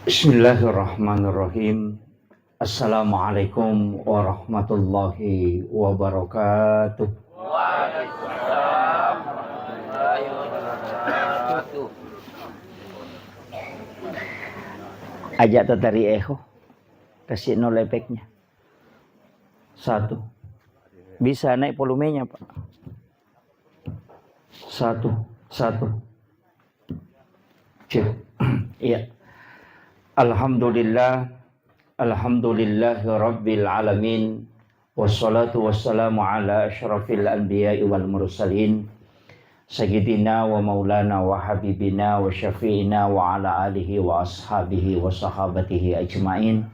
Bismillahirrahmanirrahim. Assalamualaikum warahmatullahi wabarakatuh. Waalaikumsalam warahmatullahi wabarakatuh. Ajak tatari echo. Kasih nol efeknya. 1. Bisa naik volumenya, Pak. 1. Cek. Iya. Alhamdulillahi rabbil alamin. Wassalatu wassalamu ala asyrafil anbiya'i wal mursalin. Sayyidina wa maulana wa habibina wa syafi'ina wa ala alihi wa ashabihi wa sahabatihi ajma'in.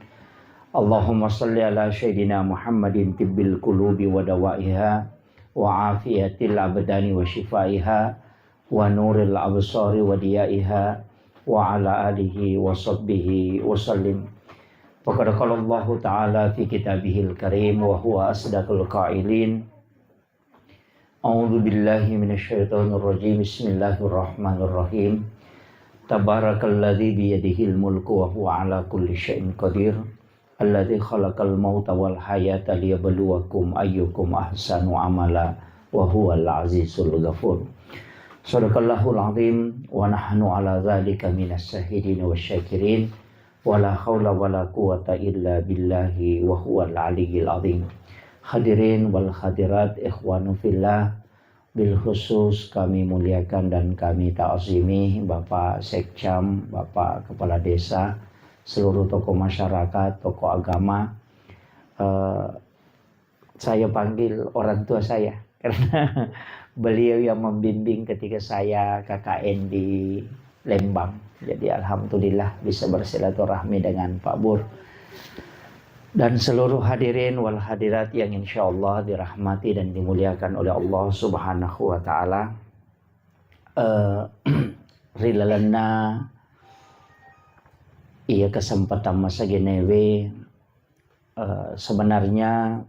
Allahumma salli ala sayyidina Muhammadin tibbil qulubi wa dawaiha wa afiyatil abdani wa shifaiha wa nuril absari wa diyaiha wa ala alihi wa sahbihi wa sallim. Faqad qala Allah ta'ala fi kitabihil karim wa huwa asdaqul qailin. A'udzu billahi minasyaitonir rajim. Bismillahirrahmanirrahim. Tabarakalladzi biyadihil mulku wa huwa ala kulli syai'in qadir. Alladzi khalaqal mauta wal hayata liyabluwakum ayyukum ahsanu amala wa huwal azizul ghafur. Shadaqallahul azim wa nahnu ala dzalika minas syahidin wasyakirin. Wala haula wala quwata illa billahi wa huwal aliyyil azim. Hadirin wal hadirat ikhwanu fillah, bil khusus kami muliakan dan kami ta'zimi Bapak Sekcam, Bapak Kepala Desa, seluruh tokoh masyarakat, tokoh agama. Saya panggil orang tua saya karena beliau yang membimbing ketika saya KKN di Lembang. Jadi alhamdulillah bisa bersilaturahmi dengan Pak Bur dan seluruh hadirin wal hadirat yang insyaallah dirahmati dan dimuliakan oleh Allah Subhanahu wa taala. Rilalana iya kesempatan masa genewe. Sebenarnya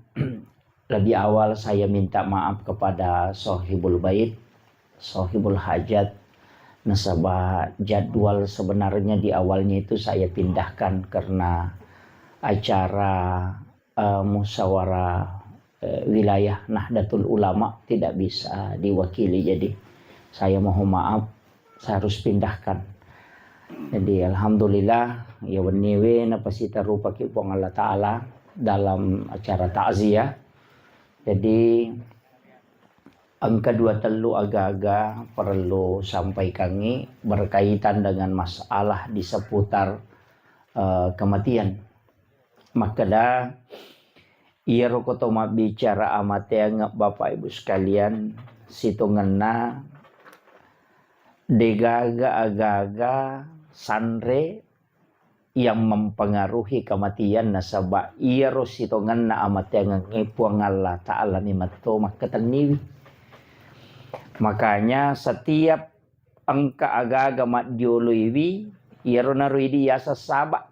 lebih awal saya minta maaf kepada Sohibul Bait, Sohibul Hajat. Nasabah jadwal sebenarnya di awalnya itu saya pindahkan karena acara musyawarah wilayah Nahdlatul Ulama tidak bisa diwakili. Jadi saya mohon maaf, saya harus pindahkan. Jadi alhamdulillah ya weniwe napasita rupa ki Allah Ta'ala dalam acara takziah. Jadi angka 23 agak-agak perlu sampaikan berkaitan dengan masalah di seputar kematian. Maka dah ia rokotoma bicara amat yang Bapak Ibu sekalian situngena degaga agak-agak sanre yang mempengaruhi kematian nasabah ia rositongena amat yang ngepuang Allah Ta'ala mimato maka taniwi. Makanya setiap angka agak-agak mat dioluiwi iarona ruidi yasa sabak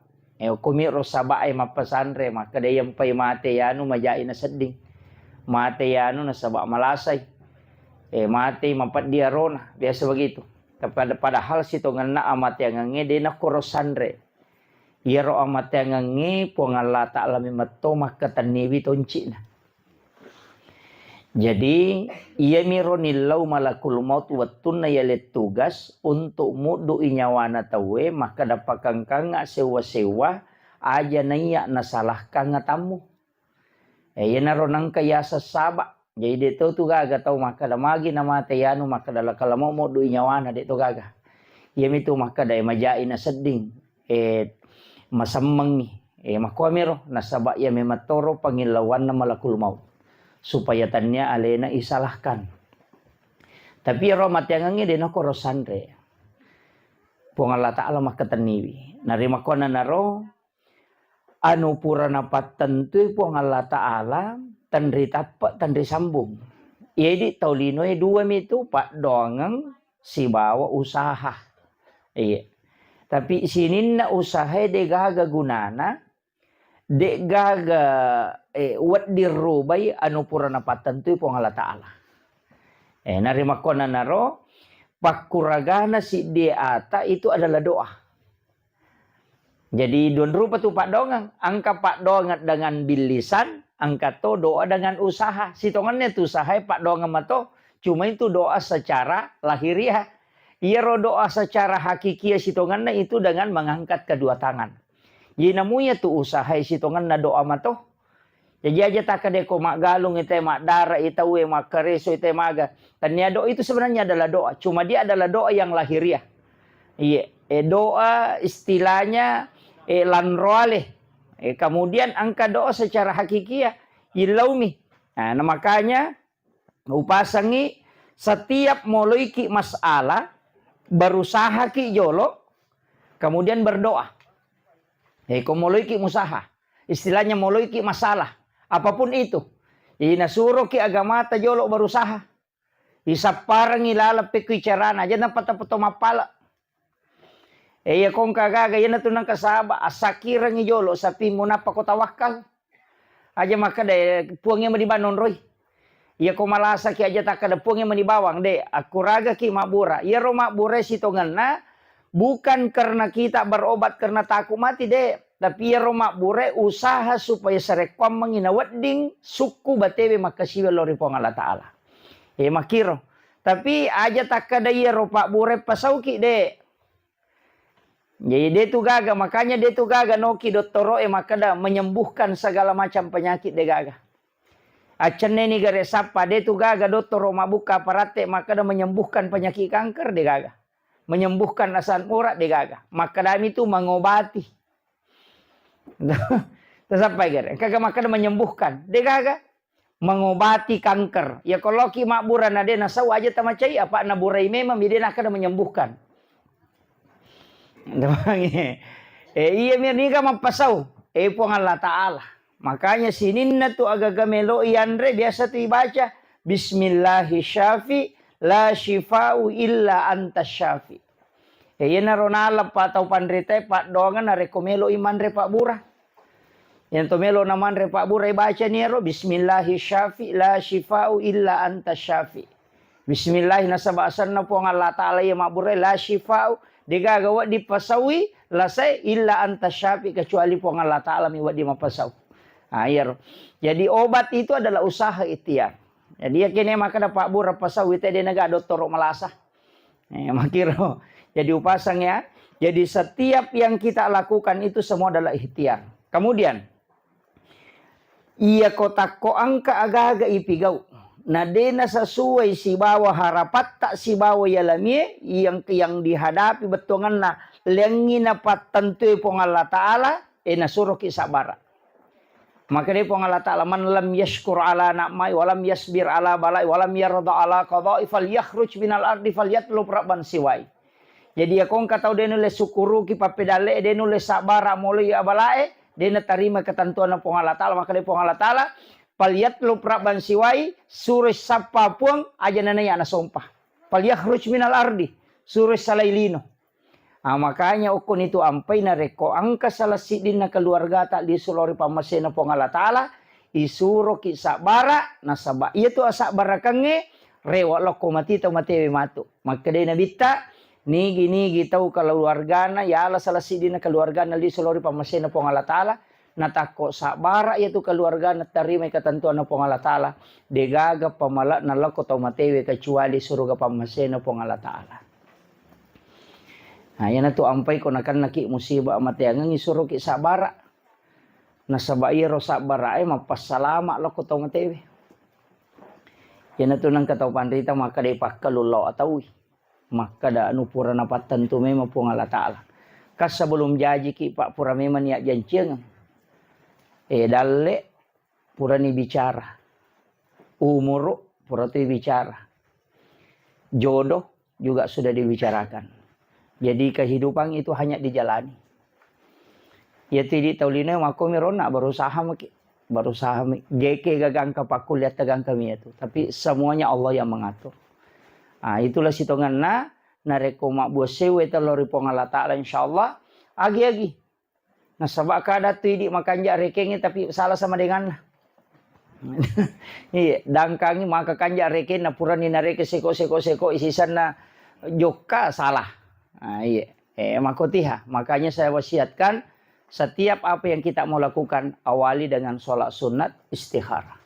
kumiro sabak ay mapasandre maka dayang pay mate yanu majai na seding mate yanu na sabak malasay mate mapat diarona biasa begitu. Padahal sitongan na amat yang ngede na korosandre iaro amat yang nge puangala ta'ala mimato maka taniwi tonci na. Jadi ia mironilau malakul maut wattuna yalet tugas untuk mudu inyawana tawe maka dapakang kanga sewa-sewa aja naya nasalah kanga tamu. Ya naronang kaya sasaba. Jadi itu tu gaga tau maka damagi nama tayanu maka dala kalau mau mudu inyawana itu gaga. Ia itu maka dai majai na seding masammangi makwamiro nasaba ya mematoro pangilawan na malakul maut. Supaya tanya alena isalahkan. Tapi romat yang ngi dena korosandre. Puang Allah Ta'ala maka taniwi. Narima kona naro anu purana patentu puang Allah Ta'ala tandri tapak tandri sambung. Jadi taulino dua itu pak doangang si bawa usaha. Iya. Tapi sini na usaha de gaga gunana de gaga wat dirubai anu purana patentu puang Allah Ta'ala. Narima kona naro pakuragana si dia ata itu adalah doa. Jadi don rupa tu Pak Dongang. Angka Pak Dongang dengan bilisan, angka to doa dengan usaha. Sitongannya tu usaha Pak Dongang mato cuma itu doa secara lahiriah. Ia doa secara hakikiah sitongannya itu dengan mengangkat kedua tangan. Jadi namanya tu usaha sitongannya doa mato. Jadi aja tak kadeko mak galung itu mak darah itu mak kereso itu maga. Tanya doa itu sebenarnya adalah doa. Cuma dia adalah doa yang lahiriah. Iya, doa istilahnya lanroale. Kemudian angka doa secara hakikiah ilaumi. Nah, makanya upasangi setiap moloiki masalah berusaha ki jolo kemudian berdoa. Moloiki musaha. Istilahnya moloiki masalah apapun itu. Jadi nasuruh ki agama ta jolo berusaha. Isaparang ilala pekicarana aja na patapato mapala. Ya kong kagaga yan na ito ng kasaba. Asakirang ijolo sapi mo na pakotawakal. Aja maka de puangnya manibanon roy. Ya kong malasa ki aja takada puangnya manibawang de. Akuraga ki mabura. Ya ro mabura sitongan na. Bukan karena kita berobat karena takut mati de. Tapi ya ro mabura usaha supaya sarekwam manginawading suku batewe makasiwa lori po Allah Ta'ala. Makiro. Tapi aja takada ya ro pak bure pasauki de. Jadi dia tu gaga, makanya dia tu gaga noki doktoro makada menyembuhkan segala macam penyakit dia gaga. Acan ni gare sapa dia tu gaga doktoro mabuka parate makada menyembuhkan penyakit kanker dia gaga. Menyembuhkan asam urat dia gaga. Makada itu mengobati. Terus apa gare? Kagak makada menyembuhkan. Dia gaga mengobati kanker. Ya kalau ki makburan ada nasau aja tamacai apa naburai memang dia nakada menyembuhkan. Iya mirniga mapasau. Pong Allah Ta'ala. Makanya sinin na tu agaga melo iandre biasa tu ibaca. Bismillahi la shifa'u illa anta syafi. Yan na ronalap pa tau pandrite Pak Dongan na rekomelo imanre Pak Bura. Yan to melo naman re Pak Bura ibaca niro. Bismillahi la shifa'u illa anta syafi. Bismillahi nasabasan na po ang Allah Ta'ala yung mabura la shifa'u. Digagawa di pasawi lasai illa anta syafi kecuali po Allah Ta'ala miwa di mapasaw. Ayer. Jadi obat itu adalah usaha ikhtiar. Jadi yakini maka Pak Bura pasawi tadi naga doktor malasa. Makiro. Jadi upasang ya. Jadi setiap yang kita lakukan itu semua adalah ikhtiar. Kemudian iya kotak ko angka agaga ipigau. Na dena sesuai si bawa harapat tak si bawa yalamie yang dihadapi betongan na lengi na patentu pong Allah Ta'ala nasuruh ki sabara. Maka dia pong Allah Ta'ala man lam yashkur ala na'mai walam yasbir ala balai walam yarda ala qada'i fal yakhruj minal ardi fal yatlub rabban siwai. Jadi ya kong katau dia nulis syukuru ki papedale dia nulis sabara mulai abalae dia terima ketentuan pong Allah Ta'ala maka dia pong Allah Ta'ala Paliat lu praban siwai suruh sapa puang aja nanaya na sompah. Paliak ruj minal ardi suruh salailino. Makanya ukun itu ampai na reko angka salah sidin na keluarga tak di sulori pamasena pong Allah Ta'ala isuro ki sabara nasaba. Iya tu asak barakange rewa loko mati tau matewe matu. Maka dia nabita nigi tau keluarga na ya ala salah sidin na keluarga na di sulori pamasena pong Allah Ta'ala. Natako sabara yaitu keluarga natarima ketentuan na pong Allah Ta'ala. Degaga pamala na lako tau matewe kecuali suruga pamasena pong Allah Ta'ala. Yan na to ampay ko nakan naki musibah mateangang isuro ki sabara. Nasabai ro sabara ay mapasalama lako tau matewe. Yan na to nang kataw pandrita maka day pakkalulaw atawi. Maka da anupura na patentu mema pong Allah Ta'ala. Kas sebelum jaji ki pak pura mema niya janceng. Dalle pura ni bicara. Umur pura tu bicara. Jodoh juga sudah dibicarakan. Jadi kehidupan itu hanya dijalani. Ya tidak tahu lina mako mirona berusaha geke gagang kapakul lihat tegang kami itu. Tapi semuanya Allah yang mengatur. Itulah sitongan na nareko mak bosewe telori pong Allah Ta'ala insyaallah agi-agi. Nah sebab kada tu di makanja rekengi tapi salah sama dengan iya dangkangi maka kanja reken na pura ni nareke seko isisan na joka salah. Iya makotiha makanya saya wasiatkan setiap apa yang kita mau lakukan, awali dengan sholat sunat istikharah.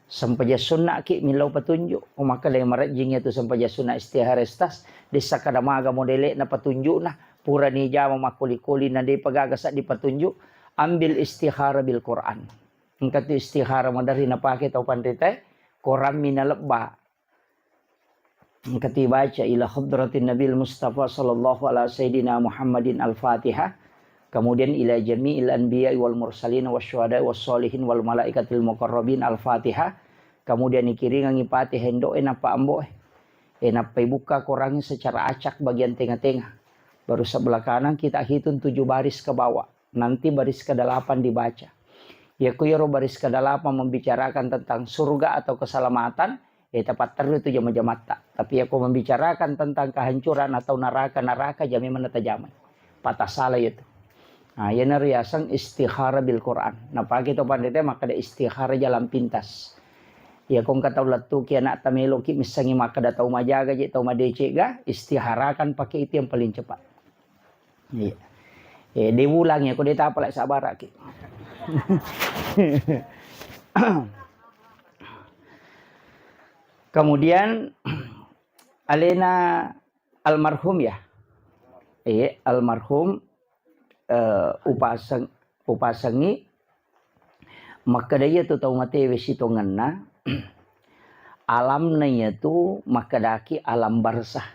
Sampaja sunnah ki milau petunjuk. Maka yang marajingnya tu sampaja sunnah istikharah estas. Desa kadamaga modele na petunjuk nah. Pura ni jama makuli-kuli na di pagagas di petunjuk. Ambil istikharah bil Quran. Engkau tu istikharah madari na pakai tau pandita. Quran minalabba. Engkau baca ila hadratin Nabil Mustafa sallallahu alaihi sayyidina Muhammadin al-Fatihah. Kemudian ila jami'il anbiya wal mursalin wasyuhada wassolihin wal malaikatil muqarrabin al-Fatihah. Kemudian ikiri ngangi Fatihah hendo enapa ambo enapa buka korangnya secara acak bagian tengah-tengah. Baru sebelah kanan kita hitung 7 baris ke bawah. Nanti baris ke-8 dibaca. Ya kuyaro baris ke-8 membicarakan tentang surga atau keselamatan. Tepat terus itu jama-jama tak. Tapi aku membicarakan tentang kehancuran atau neraka jami mana tajamai. Patah salah itu. Nah, ya nariasan istikharah bil Quran. Nah, pagi itu pandai maka ada istikharah jalan pintas. Ya kong kata ulat tu ki anak tamelo ki misalnya maka ada tahu majaga je tahu madece ga istiharakan pakai itu yang paling cepat. Iya. Dia ulang ya, kau dia tak apa lagi sabar ki. Kemudian alena almarhum ya. Almarhum upasangi maka dia tu tahu mate wesito nganna alam nanya tu maka daki alam barzah.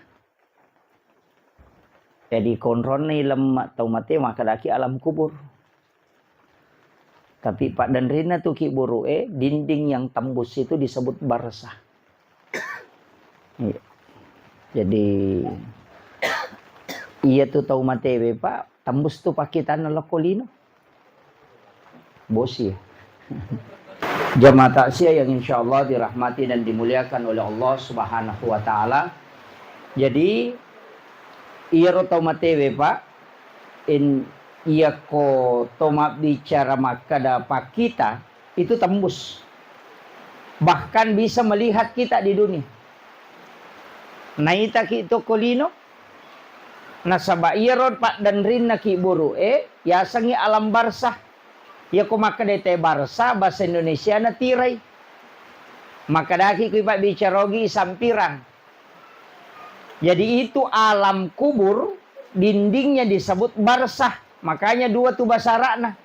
Jadi kontrol ni lemak tahu mate maka daki alam kubur. Tapi Pak dan Rina tu ki buru dinding yang tembus itu disebut barzah. Jadi iya tu tahu mate Pak tembus tu pakai tanah lokolino. Bosi ya. Jamaah takziah yang insyaallah dirahmati dan dimuliakan oleh Allah Subhanahu wa taala. Jadi iya ro tahu mate Pak iya ko toma bicara maka dapat kita itu tembus. Bahkan bisa melihat kita di dunia. Naita ki to kolino nasaba irod Pak dan Rinna ki buru ya sangi alam barzah ya ko maka dete barzah bahasa Indonesia na tirai maka daki ku Pak bicarogi sampirang. Jadi itu alam kubur dindingnya disebut barzah makanya 2 tu basarana.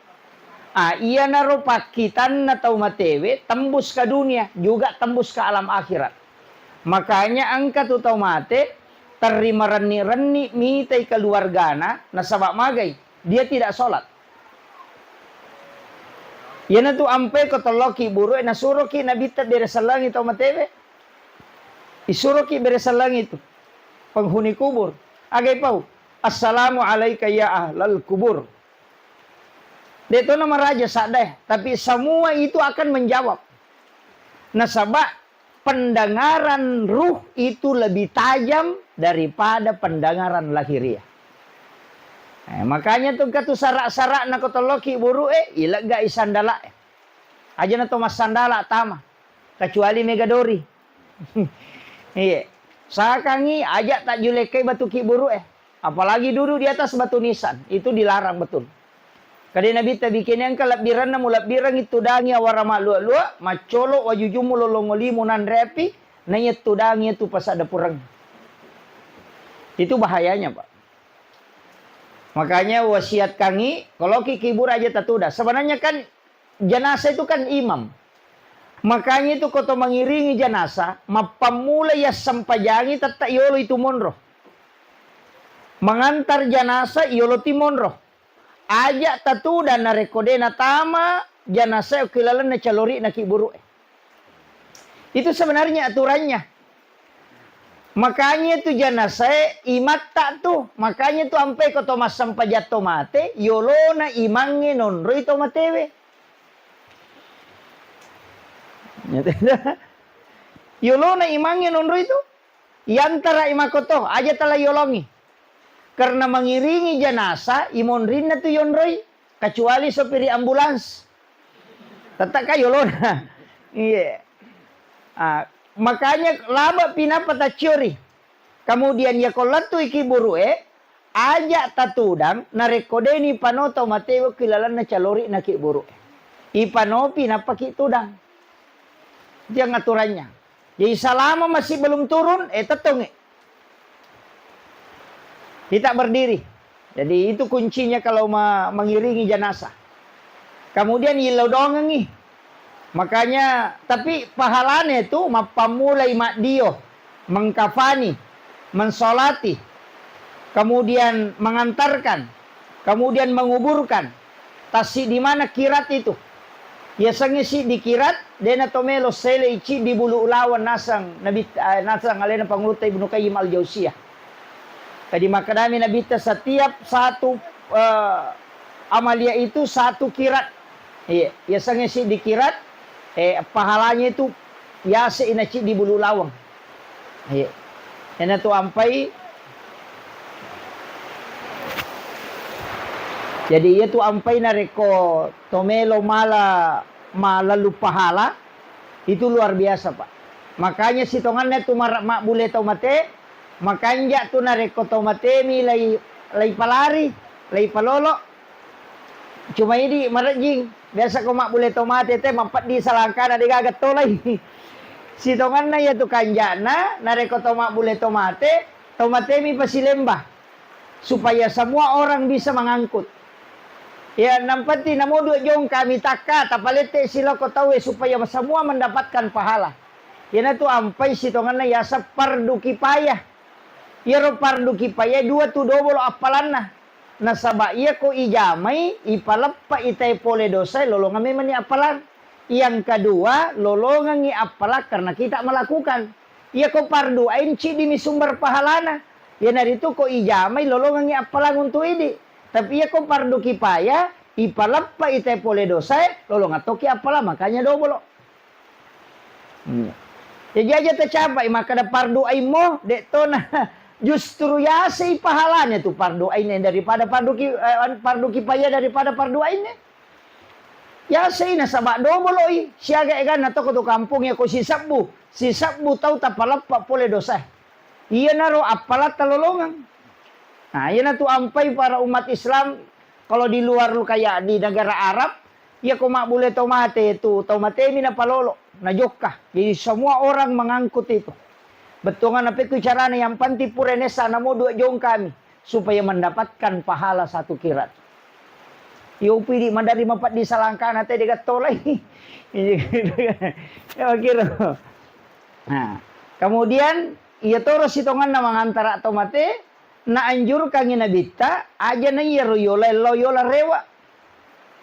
Iya naro pakitan na tau matewe tembus ke dunia juga tembus ke alam akhirat. Makanya angka tu tau mate terima reni mitai keluargana nasabak magai dia tidak sholat. Yana tu ampe ko toloki buru na suroki nabita bere salang itu matewe. Isuroki bere salang itu penghuni kubur. Agai pau assalamu alayka ya ahlal kubur. Itu nama raja sadeh tapi semua itu akan menjawab. Nasabak pendengaran ruh itu lebih tajam daripada pendengaran lahiriah. Makanya tuh katu sarak-sarak na kotoloki buru ilag ga isandala. Aja na to mas sandala tama. Kecuali megadori. Iya. Sakangi aja tak julekai batu ki buru Apalagi duduk di atas batu nisan, itu dilarang betul. Kadang Nabi ta bikin yang kalabiran na mulap birang itu dangi awara malua-lua, macolo wajujumu lolongoli munan repi, nanya itu dangi itu pas ada purang. Itu bahayanya, Pak. Makanya wasiat kangi, kalau kikibur aja tatuda. Sebenarnya kan jenazah itu kan imam. Makanya itu koto mengiringi jenazah, mapamula ya sampajangi tata yolo itu monroh. Mengantar jenazah yolo timonroh. Ajak tatu dan narekode na tama jenazah kilalan na calori na kiburu. Itu sebenarnya aturannya. Makanya itu jenazah imat tak tuh. Makanya itu ampe ko tomas sampajat tomate yolo na imange nonro ito matewe. Yolo na imange nonro itu. Yantara imakoto aja tala yolongi. Karena mengiringi jenazah, imonrin na tu yonroy. Kecuali sopiri ambulans. Tetap kayo lona. Iya. Makanya laba pinapata curi. Kemudian ya kolatu iki buru aja tatudang narekodeni panoto mateo kilalan na calori na kiburu. Ipanopi na pakitudang. Dia ngaturannya. Jadi selama masih belum turun, tetong. Tidak berdiri. Jadi itu kuncinya kalau mengiringi jenazah. Kemudian ilau dongengi. Makanya, tapi pahalanya itu pamulai makdio, mengkafani, mensolati, kemudian mengantarkan, kemudian menguburkan. Tasi di mana kirat itu? Biasanya sih di kirat, dena tomelo sele ici di bulu ulawan nasang alena pangulutai Ibnu Qayyim al-Jauziyah. Tadi makadami Nabi setiap satu amalia itu satu kirat. Iya, biasanya sih di kirat, pahalanya itu biasa inaci di bulu lawang. Iya. Ena tu ampai. Jadi ia tu ampai nareko tomelo malalu pahala itu luar biasa, Pak. Makanya si tongannya tu mak bule tomate, makanya tu nareko tomate mi lay palari, lay palolo. Cuma ini marajing biasa ko mak bule tomate teh mampat di salangkana di gagat tolay. Si tongannya ya tu kanjana nareko tomak bule tomate mi pasilembah supaya semua orang bisa mengangkut. Ya nampati namo dua jong kami taka tapalete sila ko tahu supaya semua mendapatkan pahala. Ya tu ampai si tonganna ya fardu kifayah. Ya ro fardu kifayah dua tu dobolo apalanna. Nasaba iya ko ijamai ipalappa itai pole dosa lolongan memang ni apalan. Yang kedua lolongan ni apala karena kita melakukan. Iya ko fardu ain ci di sumber pahalana. Ya dari itu ko ijamai lolongan ni apalan untuk ini. Tapi ya kok fardu kifayah, ipalappa itai pole dosa, lolong atoki apalah, makanya dobolo. Jadi aja tercapai, maka ada fardu aimo, dek tona, justru ya si pahalanya tuh fardu aine daripada fardu kifayah daripada fardu aine. Ya si nasabak dobolo siaga egan atau ke kampung ya ko si sabbu tahu tapalappa pole dosa. Iya naro apalah talolongan. Nah, yana tu ampai para umat Islam kalau di luar lu kayak di negara Arab, ya kok mak boleh tomate itu, tomate mina palolo, najokah. Jadi semua orang mengangkut itu. Betungan apa itu caranya yang panti purenesa namo dua jong kami supaya mendapatkan pahala satu kirat. Yopi di mandari mapat di salangkana teh dekat tolai. Ya kira. Nah, kemudian ia terus hitungan nama antara tomate na anjur kangi nabita aja na iya loyola rewa.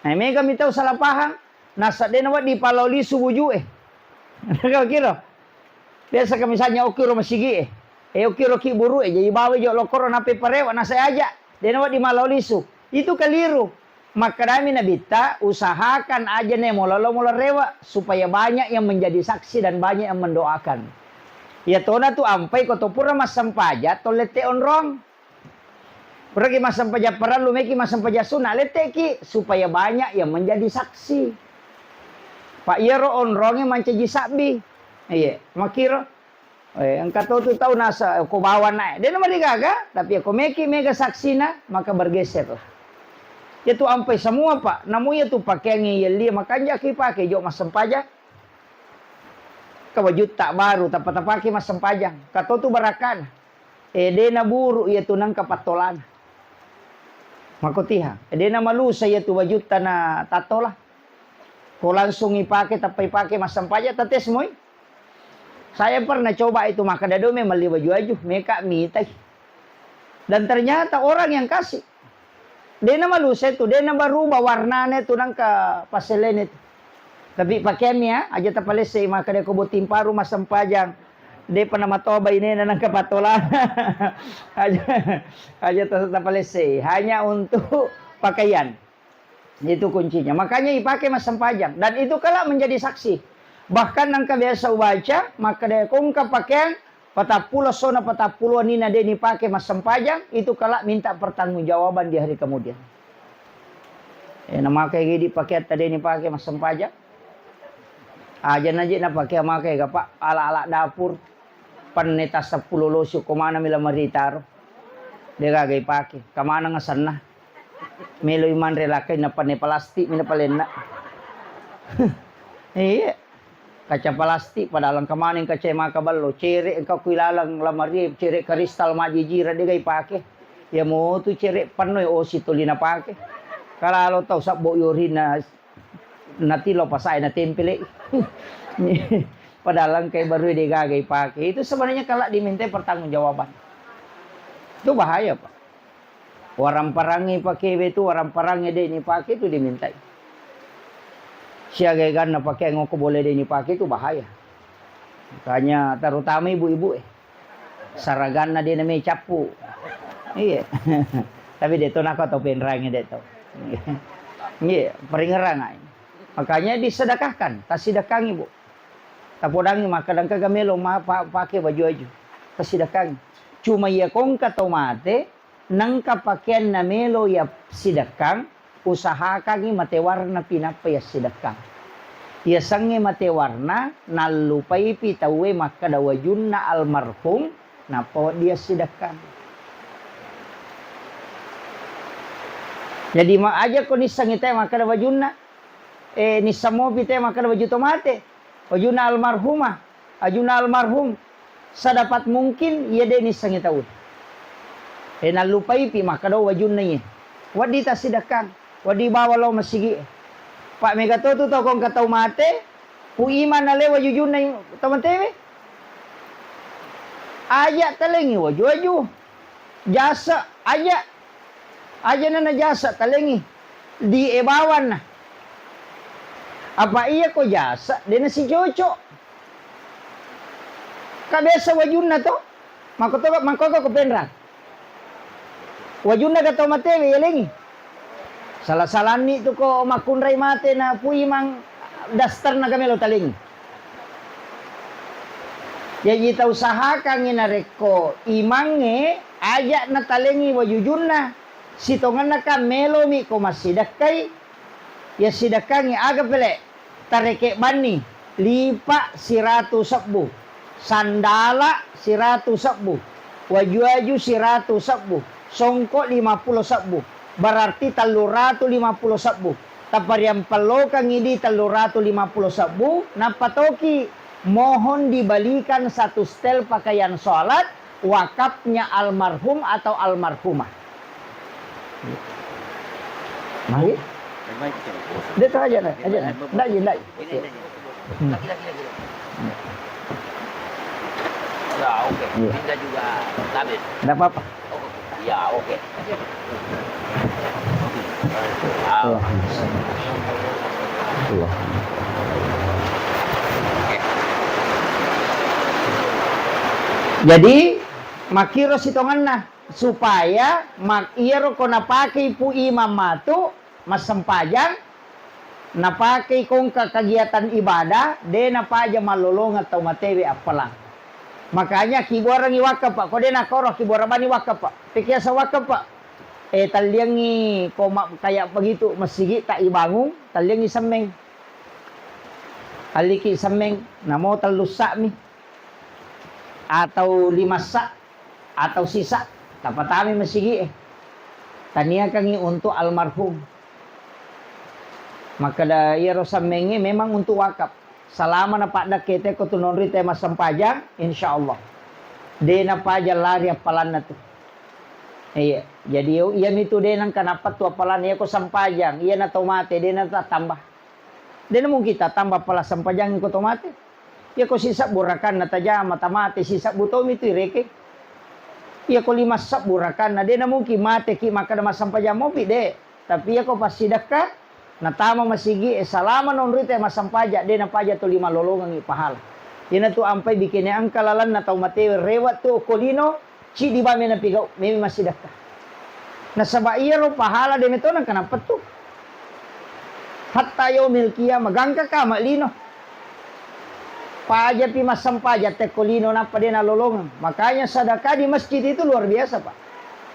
Nah mega mi tahu salah paham. Nasa dena wa di paloli subuju Kau kira. Biasa kami misalnya okiro masigi okiro ki buru jadi bawa jo lokoro nape parewa nasa aja. Dena wa di maloli su. Itu keliru. Maka kami nabita usahakan aja nih mola rewa supaya banyak yang menjadi saksi dan banyak yang mendoakan. Ya tona tu ampai kotopura mas sampaja tolete onrong. Pergi masam pajak peran lu meki masam pajak sunat leteki supaya banyak yang menjadi saksi. Pak Yero onronge mancaji sabi. Iya, makiro. Angkat tu tahu nasa ko bawa naik. Dia nama digaga, tapi aku meki mega saksina maka bergeser lah. Itu ampai semua Pak. Namunya tu pakai ngiyeli makanya ki pakai jok masam pajak. Kawajut tak baru tak pakai masam pajak. Kato tu barakan. Dena buru ia tunang kapatolan. Makotiha. Dena malu saya tu wajud tanah tatolah. Ko langsung ipake tapi pakai masam pajak tates moy. Saya pernah coba itu maka dado memang li baju meka mitai. Dan ternyata orang yang kasih. Dena malu saya tu dena berubah warnanya tu nang ke paselen itu. Tapi pakaiannya aja tapalese maka dia kubutin paru masam pajang. Dia pernah matoba ini nang kepatolan. aja tapalese hanya untuk pakaian. Itu kuncinya. Makanya dipakai masam pajang dan itu kala menjadi saksi. Bahkan nang biasa baca maka dia kongka pakaian patapulo sona patapulo nina dia dipakai masam pajang itu kala minta pertanggungjawaban di hari kemudian. Nama kayak gini pakai tadi dipakai masam pajang. Aja naji na pakai makai pak ala-ala dapur. Paneta 10 loso kumana mila maritaro. Dia gagay pake. Kamana nga sana. Melo iman relakay na pane plastik mina palena. Iya. Kaca plastik padalang kamaning kaca makabalo. Cere engkau kuilalang lamari cere kristal majijira dia gay pake. Ya mo tu cere panoy o situlina pake. Kalalo tau sabbo yuri na tilo pasay na tempele. Padahal kayak baru digagay pakai. Itu sebenarnya kalau diminta pertanggungjawaban. Itu bahaya, Pak. Orang parangi pakai itu, orang parangi deh ini pakai itu dimintai. Siaga gan pakai ngoko boleh deh ini pakai itu bahaya. Makanya terutama ibu-ibu saragana dia namanya capu. Iya. Tapi dia tuh nak atau penrangi dia tuh. Iya, peringerangan. Makanya disedekahkan, tak sedekah ibu. Tapodangi makadang kagamelo pakai baju aja. Kesidakang. Cuma ya kong katomate nang kapakyan na melo ya sidakang usahakan mate warna pinapa ya sidakang. Ya sange mate warna nalupay pitawe makadawajun na almarhum na po dia sidakang. Jadi aja ko ni sangita makadawajun na ni samo pite makadawaju tomate. Wajuna almarhumah, ajuna almarhum, sedapat mungkin ia deni sangi tahun. Nalupai pi maka do wajun nanya. Wadi ta sidakang, wadi bawa lo masigi. Pak Megato tu tau kong katau mate, ku iman na le wajujun nanya teman-teman. Ajak talengi waju. Jasa ajak. Aja na jasa talengi. Di ebawan na. Apa iya ko jasa? Dia si Jojo. Kabesa wajun na to. Mangko ko penra. Wajun na kato mate yelengi. Salah-salah ni tu ko makunray mate na pui mang dastar na kami lo taling. Jadi ta usahakan inareko imange aja na talengi wajujun na. Sitongan na ka melomi ko masidakai. Ya sidakangi aga pele tareke bani lipa 100 sabbu sandala 100 sabbu waju-waju 100 sabbu songkok 50 sabbu berarti 350 sabbu tapariam palokang ini 350 sabbu napatoki mohon dibalikan satu setel pakaian sholat wakafnya almarhum atau almarhumah. Mari. Dia tu aja nak. Nak je. Lagi. Ya, okey. Kita juga habis. Tak apa-apa. Ya, okey. Allah. Jadi makiro sitongan na supaya makiro ko napake po imam matu mas sempajang napakai kong kegiatan ibadah de napaja malolong atau matewi apalang. Makanya kiborang iwakap pak, kode nakoro kiborang bani wakap pak. Pikir sa wakap pak. Talyangi koma kayak begitu masigi tak ibangung, talyangi semeng. Aliki semeng, namo talusak mi. Atau 5 sak atau sisa, tapatami masigi Tania kangi untuk almarhum. Maka da iro samengi memang untuk wakaf. Selama na pada kete ko tunonri tema sampajang, insyaallah. De na paja lari apalan na tu. Iya, jadi iya itu de nang kanapat tu apalan iya ko sampajang, iya na tomate de na tambah. De na mung kita tambah pala sampajang ko tomate. Iya ko sisa burakan na taja matamate sisa butom itu ireke. Iya ko 5 sap burakan na de na mung mate ki maka na masampajang mo de. Tapi iya ko pasidaka natama masigi salama nonri te masampaja de na paja to 5 lolongan ipahala. Yan tu ampai bikini ang kalalan na tau matewe rewat tu kolino ci di ba na pigaw may masidaka. Na sabairo pahala de meto nang kanapat tu. Hatta yaumil qiyamah magangka ka malino. Paja pi masampaja te kolino na pa de na lolongan. Makanya sedekah di masjid itu luar biasa, Pak.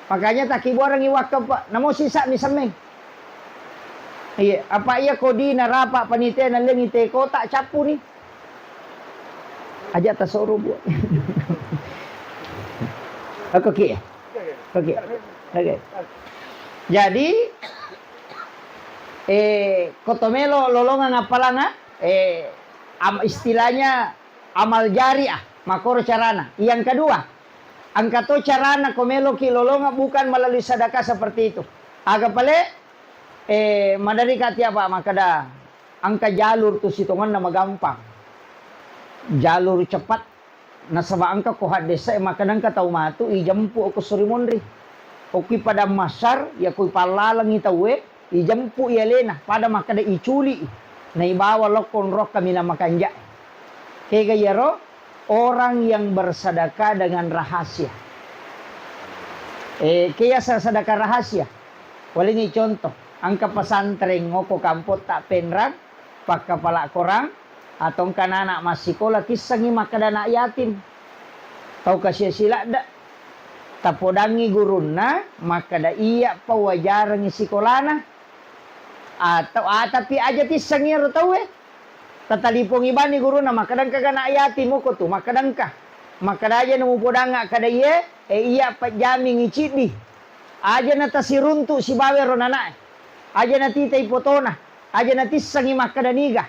Makanya takibuarang iwakaf, Pak. Namo sisa ni sameng. Iya, apa iya kodi na rapa panitia na lengi te ko tak capu ni. Aja tasoro buat. Aku ki. Oke. Oke. Jadi kotomelo lolongan apalanga istilahnya amal jariah makoro carana. Yang kedua, angkato carana komelo ki lolonga bukan melalui sedekah seperti itu. Aga pale madari kati apa makada angka jalur tu sitongan nama gampang. Jalur cepat nasaba angka ko desa makanan ka tau matu ijampu ko surimonri. Oki pada masar ya ko palalang itawe ijampu ya lena pada makada iculi na ibawa lokon rok kami na makanja. Kaya yaro orang yang bersedekah dengan rahasia. Kaya sa sedekah rahasia. Walingi contoh, angka pesantren ngoko kampot tak penrang, pak kepala korang, atau anak masih sekolah kisangi makada anak yatim. Tau kasih sila dak. Tapodangi guruna makada iya pawajaran sekolahna. Atau tapi aja tisangi ro tau tatalipong ibani guruna makadang ka anak yatim mo ko tu makadang ka. Makada aja nemu podanga kada iya pajami ngicidi. Aja na tasiruntu si bawe ro nana. Aja na titay potona. Aja na tisangi makada niga.